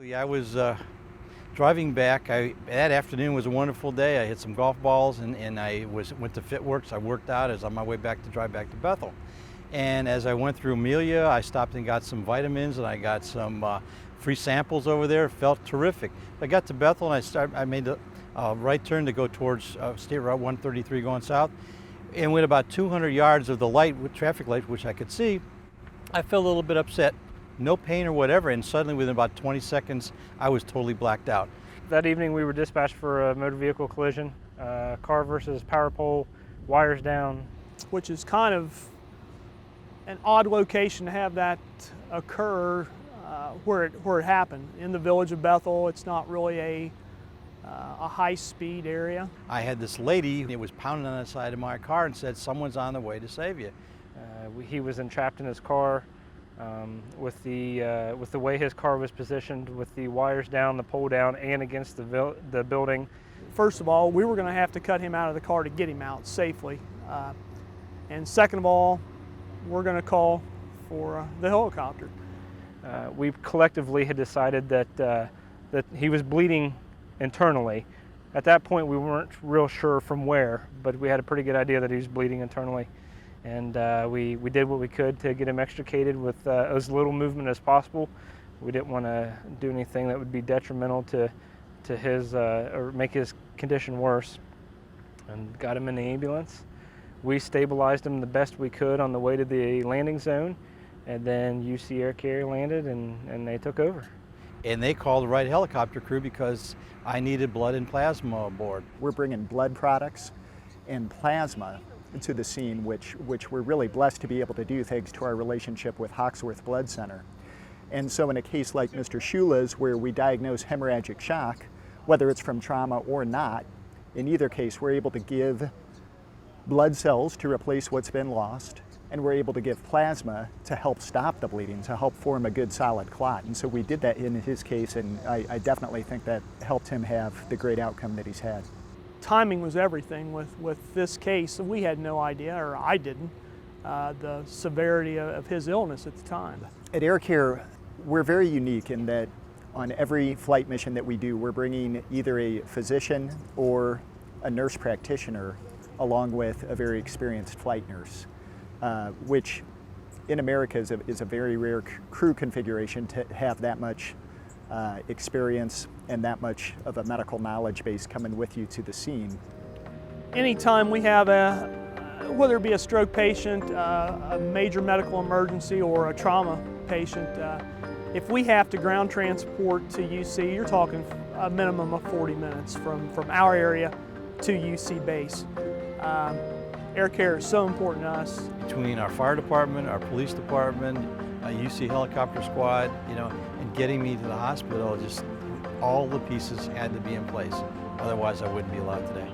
I was driving back. That afternoon was a wonderful day. I hit some golf balls and I went to FitWorks. I worked out. I was on my way back to drive back to Bethel. And as I went through Amelia, I stopped and got some vitamins and I got some free samples over there. It felt terrific. I got to Bethel and I made a right turn to go towards State Route 133 going south. And with about 200 yards of the light, with traffic light, which I could see, I felt a little bit upset. No pain or whatever, and suddenly within about 20 seconds, I was totally blacked out. That evening we were dispatched for a motor vehicle collision, car versus power pole, wires down. Which is kind of an odd location to have that occur where it happened. In the village of Bethel, it's not really a high-speed area. I had this lady that was pounding on the side of my car and said, "Someone's on the way to save you." He was entrapped in his car. With the way his car was positioned, with the wires down, the pole down, and against the building. First of all, we were going to have to cut him out of the car to get him out safely. And second of all, we're going to call for the helicopter. We collectively had decided that he was bleeding internally. At that point, we weren't real sure from where, but we had a pretty good idea that he was bleeding internally. And we did what we could to get him extricated with as little movement as possible. We didn't want to do anything that would be detrimental to his or make his condition worse. And got him in the ambulance. We stabilized him the best we could on the way to the landing zone, and then UC Air Carrier landed and they took over. And they called the right helicopter crew because I needed blood and plasma aboard. We're bringing blood products and plasma to the scene, which we're really blessed to be able to do thanks to our relationship with Hawksworth Blood Center. And so in a case like Mr. Shula's, where we diagnose hemorrhagic shock, whether it's from trauma or not, in either case we're able to give blood cells to replace what's been lost, and we're able to give plasma to help stop the bleeding, to help form a good solid clot. And so we did that in his case, and I definitely think that helped him have the great outcome that he's had. Timing was everything with this case. We had no idea, or I didn't, the severity of his illness at the time. At Air Care, we're very unique in that on every flight mission that we do, we're bringing either a physician or a nurse practitioner along with a very experienced flight nurse, which in America is a very rare crew configuration to have that much experience and that much of a medical knowledge base coming with you to the scene. Anytime we have whether it be a stroke patient, a major medical emergency, or a trauma patient, if we have to ground transport to UC, you're talking a minimum of 40 minutes from our area to UC base. Air Care is so important to us. Between our fire department, our police department, UC helicopter squad, and getting me to the hospital, just all the pieces had to be in place. Otherwise, I wouldn't be alive today.